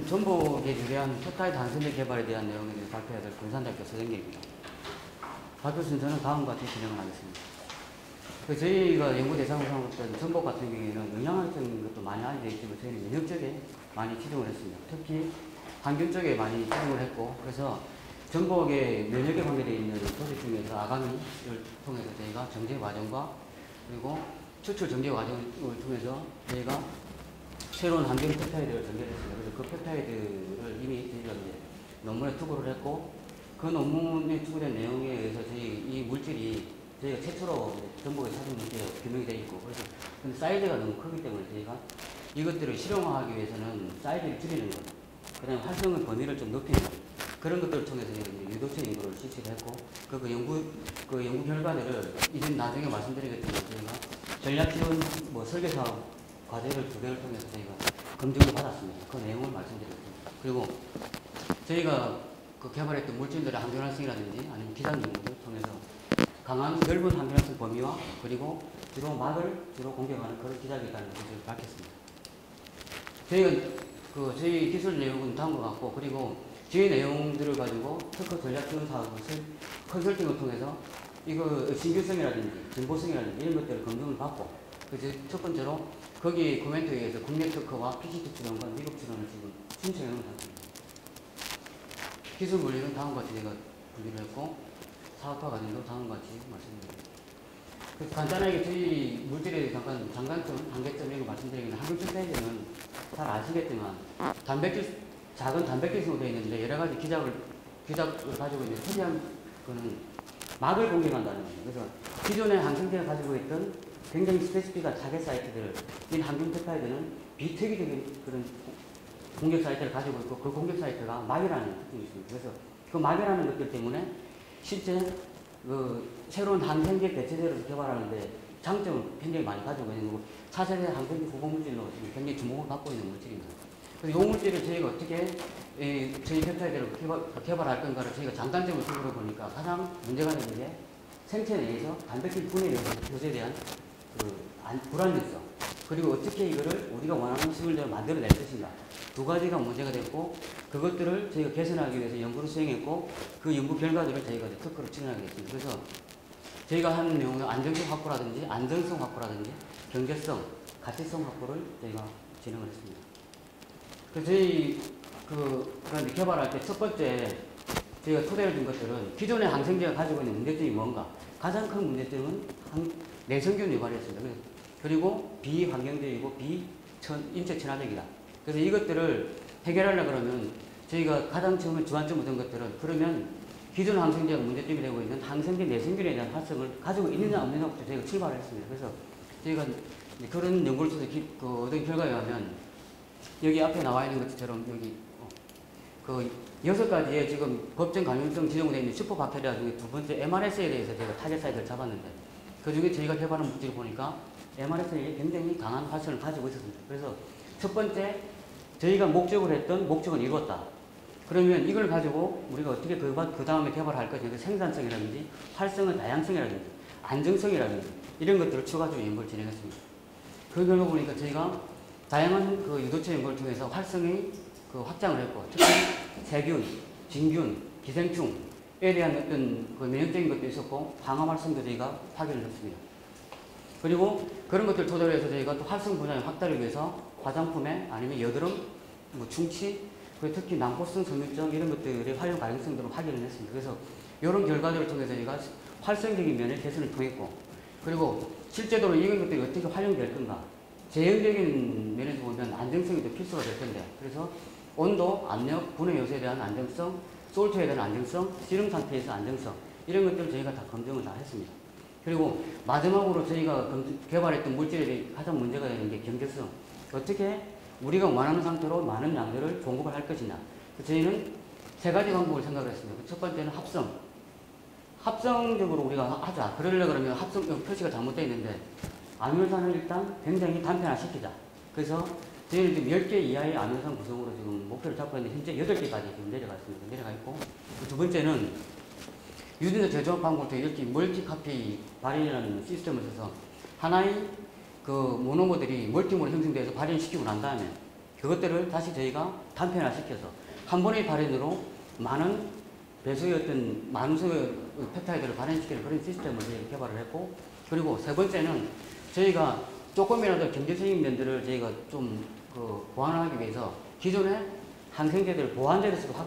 전복에 유리한 펩타이드 한선제 개발에 대한 내용을 발표해야 될 군산대학교 서정계입니다. 발표 순서는 다음과 같이 진행을 하겠습니다. 저희가 연구 대상으로 삼았던 전복 같은 경우에는 영양학적인 것도 많이 알려져 있지만 저희는 면역 쪽에 많이 치중을 했습니다. 특히 항균 쪽에 많이 치중을 했고, 그래서 전복의 면역에 관계되어 있는 소식 중에서 아가미를 통해서 저희가 정제 과정과 그리고 추출 정제 과정을 통해서 저희가 새로운 항균 펩타이드를 전개했습니다. 그래서 그 펩타이드를 이미 저희가 이제 논문에 투고를 했고, 그 논문에 투고된 내용에 의해서 저희 이 물질이 저희가 최초로 전복에 찾은 물질이 규명이 되어 있고, 그래서 근데 사이즈가 너무 크기 때문에 저희가 이것들을 실용화하기 위해서는 사이즈를 줄이는 것, 그 다음에 활성의 범위를 좀 높이는 것, 그런 것들을 통해서 유도체 연구를 실시를 했고, 그 연구 결과들을 이전 나중에 말씀드리겠지만 저희가 전략지원 설계사업 과제를 2개를 통해서 저희가 검증을 받았습니다. 그 내용을 말씀드리겠습니다. 그리고 저희가 그 개발했던 물질들의 항균활성이라든지 아니면 기상 연구를 통해서 강한 넓은 항균활성 범위와 그리고 주로 막을 공격하는 그런 기작이 있다는 것을 밝혔습니다. 저희가 저희 기술 내용은 다음과 같고, 그리고 저희 내용들을 가지고 특허 전략 지원 사업을 컨설팅을 통해서 이거 신규성이라든지 진보성이라든지 이런 것들을 검증을 받고, 첫 번째로 거기 코멘트에 의해서 국내 특허와 PCT 출원과 미국 출원을 지금 신청해 놓은 상태입니다. 기술 물리는 다음과 같이 제가 분류를 했고, 사업화 과정도 다음과 같이 말씀드립니다. 그래서 간단하게 저희 물질에 대해서 장단점, 한계점 이런 거 말씀드리면, 항균 펩타이드는 잘 아시겠지만 작은 단백질성으로 되어 있는데 여러 가지 기작을 가지고 있는 특이한 거는 막을 공격한다는 겁니다. 그래서 기존의 항생제가 가지고 있던 굉장히 스페시픽한 타겟 사이트들을 이 항균 펩타이드는 비특이적인 그런 공격 사이트를 가지고 있고, 그 공격 사이트가 막이라는 특징이 있습니다. 그래서 그 막이라는 것들 때문에 실제 새로운 항생제 대체제를 개발하는데 장점을 굉장히 많이 가지고 있는 거고, 차세대 항생제 후보물질로 굉장히 주목을 받고 있는 물질입니다. 그래서 이 물질을 저희가 어떻게 저희 펩타이드를 개발할 건가를 저희가 장단점을 두고 보니까 가장 문제가 되는 게 생체 내에서 단백질 분해 요소에 대한 불안정성, 그리고 어떻게 이거를 우리가 원하는 식물대로 만들어낼 것인가, 2가지가 문제가 됐고, 그것들을 저희가 개선하기 위해서 연구를 수행했고, 그 연구 결과들을 저희가 특허로 진행하게 됐습니다. 그래서 저희가 하는 내용은 안정성 확보라든지 안정성 확보라든지 경제성, 가치성 확보를 저희가 진행을 했습니다. 그래서 저희 그런데 개발할 때 첫 번째 저희가 토대를 준 것들은 기존의 항생제가 가지고 있는 문제점이 뭔가, 가장 큰 문제점은 내성균 유발이었습니다. 그리고 비환경적이고 인체 친화적이다. 그래서 이것들을 해결하려고 그러면 저희가 가장 처음에 주안점을 둔 것들은, 그러면 기존 항생제가 문제점이 되고 있는 항생제 내성균에 대한 활성을 가지고 있느냐 없느냐부터 저희가 출발을 했습니다. 그래서 저희가 그런 연구를 통해서 얻은 결과에 의하면 여기 앞에 나와 있는 것처럼 여기 6가지의 지금 법정 감염성 지정되어 있는 슈퍼박테리아 중에 2번째 MRSA에 대해서 제가 타겟 사이트를 잡았는데, 그 중에 저희가 개발한 물질을 보니까 MRSA에 굉장히 강한 활성을 가지고 있었습니다. 그래서 첫 번째 저희가 목적을 했던 목적은 이루었다. 그러면 이걸 가지고 우리가 어떻게 그 다음에 개발할 것인가, 생산성이라든지 활성의 다양성이라든지 안정성이라든지 이런 것들을 추가적으로 연구를 진행했습니다. 그 결과 보니까 저희가 다양한 유도체 연구를 통해서 활성의 확장을 했고, 특히 세균, 진균, 기생충에 대한 어떤 면역적인 것도 있었고, 항암 활성도 저희가 확인을 했습니다. 그리고 그런 것들 토대로 해서 저희가 또 활성 분야의 확대를 위해서 화장품에 아니면 여드름, 충치, 특히 난포성 섬유증 이런 것들의 활용 가능성들을 확인을 했습니다. 그래서 이런 결과들을 통해서 저희가 활성적인 면의 개선을 통했고, 그리고 실제로 이런 것들이 어떻게 활용될 건가, 제형적인 면에서 보면 안정성이 또 필수가 될 텐데, 그래서 온도, 압력, 분해 요소에 대한 안정성, 솔트에 대한 안정성, 씨름 상태에서 안정성 이런 것들을 저희가 다 검증을 다 했습니다. 그리고 마지막으로 저희가 개발했던 물질에 가장 문제가 되는 게 경제성, 어떻게 우리가 원하는 상태로 많은 양들을 공급을 할 것이냐. 저희는 3가지 방법을 생각을 했습니다. 첫 번째는 합성적으로 우리가 하자. 그러려고 그러면 합성 표시가 잘못되어 있는데, 아미노산을 일단 굉장히 단편화시키자. 그래서 저희는 지금 10개 이하의 아미노산 구성으로 지금 목표를 잡고 있는데, 현재 8개까지 지금 내려가 있고, 2번째는 유전자 재조합 방법을 통해 이렇게 멀티카피 발현이라는 시스템을 써서 하나의 모노머들이 멀티모로 형성돼서 발현시키고 난 다음에 그것들을 다시 저희가 단편화시켜서 한 번의 발현으로 많은 배수의 어떤 많은 수의 펩타이드를 발현시키는 그런 시스템을 저희가 개발을 했고, 그리고 세 번째는 저희가 조금이라도 경제적인 면들을 저희가 좀 보완하기 위해서 기존에 항생제들을 보완제로서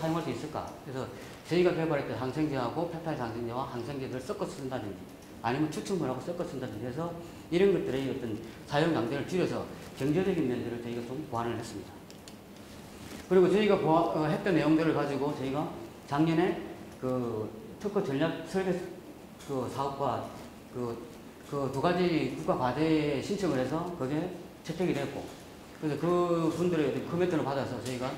사용할 수 있을까? 그래서 저희가 개발했던 항생제하고 펩타이드 항생제와 항생제들을 섞어 쓴다든지 아니면 추출물하고 섞어 쓴다든지 해서 이런 것들의 어떤 사용 양들을 줄여서 경제적인 면들을 저희가 좀 보완을 했습니다. 그리고 저희가 했던 내용들을 가지고 저희가 작년에 그 특허 전략 설계 사업과 두 가지 국가 과제 신청을 해서 그게 채택이 됐고, 그래서 그 분들의 코멘트를 받아서 저희가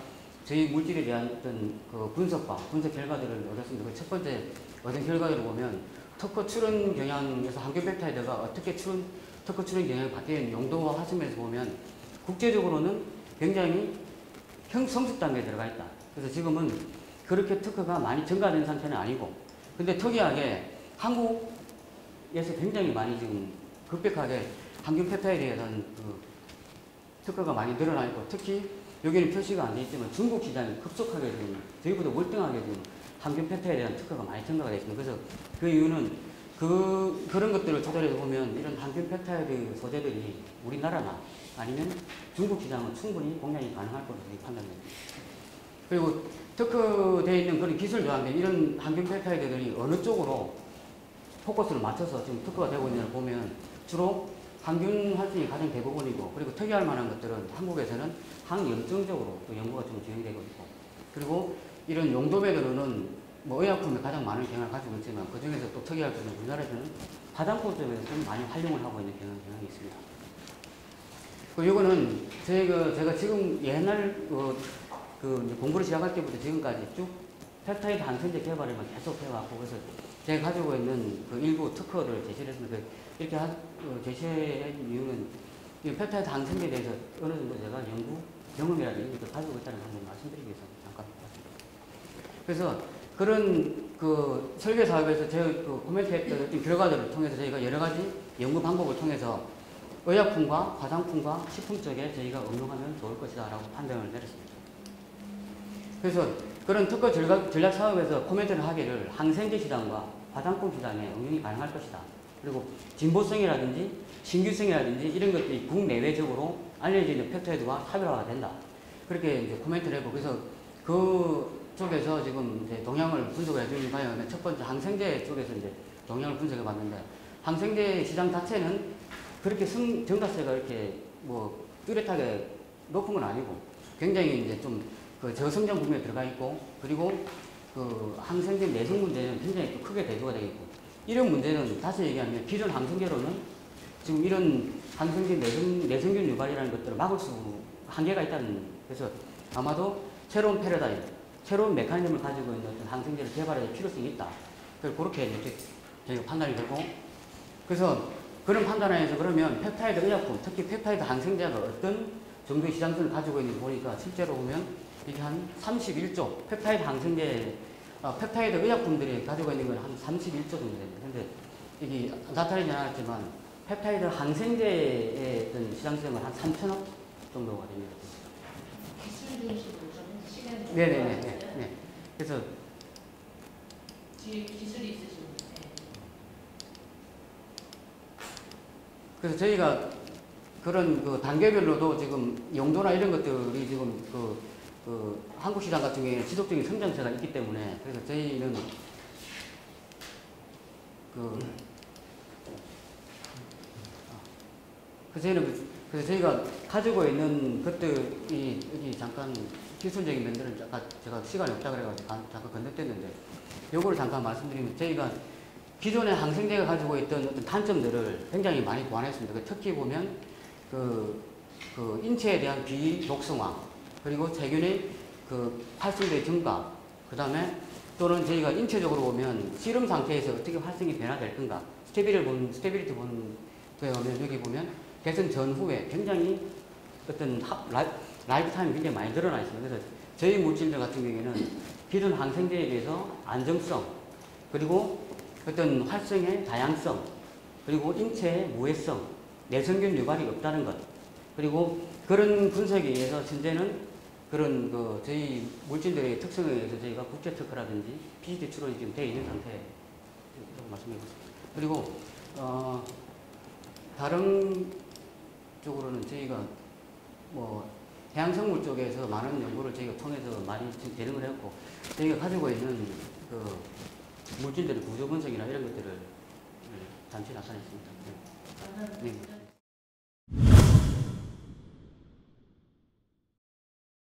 저희 물질에 대한 어떤 분석 결과들을 얻었습니다. 그 첫 번째 얻은 결과를 보면 특허 출원 경향에서 항균 펩타이드가 어떻게 특허 출원 경향이 바뀐 용도와 하심에서 보면 국제적으로는 굉장히 성숙 단계에 들어가 있다. 그래서 지금은 그렇게 특허가 많이 증가된 상태는 아니고, 근데 특이하게 한국에서 굉장히 많이 지금 급격하게 항균 펩타이드에 대한 특허가 많이 늘어나 있고, 특히 여기는 표시가 안 돼 있지만 중국 시장이 급속하게 지금 저희보다 월등하게 지금 항균 펩타이드에 대한 특허가 많이 증가가 되어 있습니다. 그래서 그 이유는 그런 것들을 조절해서 보면 이런 항균 펩타이드 소재들이 우리나라나 아니면 중국 시장은 충분히 공략이 가능할 것으로 판단됩니다. 그리고 특허되어 있는 그런 기술 조항들, 이런 항균 펩타이드들이 어느 쪽으로 포커스를 맞춰서 지금 특허가 되고 있는지를 보면 주로 항균 활동이 가장 대부분이고, 그리고 특이할 만한 것들은 한국에서는 항염증적으로 또 연구가 좀 진행되고 있고, 그리고 이런 용도별로는 뭐 의약품에 가장 많은 경향을 가지고 있지만 그 중에서 또 특이할 것은 우리나라에서는 화장품 쪽에서 좀 많이 활용을 하고 있는 경향이 있습니다. 그리고 이거는 제가 지금 옛날 공부를 시작할 때부터 지금까지 쭉 펩타이드 항생제 개발을만 계속 해왔고, 그래서 제가 가지고 있는 그 일부 특허를 제시를 했습니다. 이렇게 제시한 이유는 이 펩타이드 항생제에 대해서 어느 정도 제가 연구 경험이라든지 이런 것도 가지고 있다는 걸 한번 말씀드리기 위해서 잠깐 봤습니다. 그래서 그런 설계 사업에서 제가 코멘트했던 결과들을 통해서 저희가 여러 가지 연구 방법을 통해서 의약품과 화장품과 식품 쪽에 저희가 응용하면 좋을 것이다 라고 판단을 내렸습니다. 그래서 그런 특허 전략 사업에서 코멘트를 하기를 항생제 시장과 화장품 시장에 응용이 가능할 것이다. 그리고 진보성이라든지 신규성이라든지 이런 것들이 국내외적으로 알려지는 펩타이드와 차별화가 된다. 그렇게 이제 코멘트를 했고, 그래서 그 쪽에서 지금 이제 동향을 분석을 해주는 바에는 첫 번째 항생제 쪽에서 이제 동향을 분석해 봤는데, 항생제 시장 자체는 그렇게 정가세가 이렇게 뭐 뚜렷하게 높은 건 아니고 굉장히 이제 좀 저성장 국면에 들어가 있고, 그리고 항생제 내성 문제는 굉장히 또 크게 대두가 되겠고, 이런 문제는 다시 얘기하면 기존 항생제로는 지금 이런 항생제 내성균 유발이라는 것들을 막을 수 한계가 있다는, 그래서 아마도 새로운 패러다임, 새로운 메커니즘을 가지고 있는 어떤 항생제를 개발해야 될 필요성이 있다. 그렇게 이제 저희가 판단이 되고, 그래서 그런 판단하에서 그러면 펩타이드 의약품, 특히 펩타이드 항생제가 어떤 정도의 시장성을 가지고 있는지 보니까 실제로 보면 이게 한 31조, 펩타이드 항생제, 펩타이드 의약품들이 가지고 있는 건 한 31조 정도 됩니다. 근데 이게 나타나지 않았지만 펩타이드 항생제의 어떤 시장성은 한 3천억 정도가 됩니다. 기술 중심으로 좀 시간이 네네네. 그래서 뒤에 기술이 있으신 분. 그래서 저희가 그런 단계별로도 지금 용도나 이런 것들이 지금 한국 시장 같은 경우에는 지속적인 성장세가 있기 때문에, 그래서 저희는 그래서 저희가 가지고 있는 것들이 여기 잠깐 기술적인 면들은 제가 시간이 없다 그래가지고 잠깐 건너뛰었는데, 요거를 잠깐 말씀드리면 저희가 기존의 항생제가 가지고 있던 어떤 단점들을 굉장히 많이 보완했습니다. 특히 보면 인체에 대한 비독성화, 그리고 세균의 활성도의 증가, 그 다음에 또는 저희가 인체적으로 보면 씨름 상태에서 어떻게 활성이 변화될 건가, 스테빌리티 보는 거에 보면 여기 보면 개선 전후에 굉장히 어떤 라이프 타임이 굉장히 많이 늘어나 있습니다. 그래서 저희 물질들 같은 경우에는 기존 항생제에 비해서 안정성, 그리고 어떤 활성의 다양성, 그리고 인체의 무해성, 내성균 유발이 없다는 것, 그리고 그런 분석에 의해서 현재는 그런 그 저희 물질들의 특성에 의해서 저희가 국제 특허라든지 PCT 출원이 지금 되어 있는 상태라고 말씀드리겠습니다. 그리고 다른 쪽으로는 저희가 뭐 해양생물 쪽에서 많은 연구를 저희가 통해서 많이 진행을 했고 저희가 가지고 있는 그 물질들의 구조 분석이나 이런 것들을 잠시 나타냈습니다. 네. 감사합니다.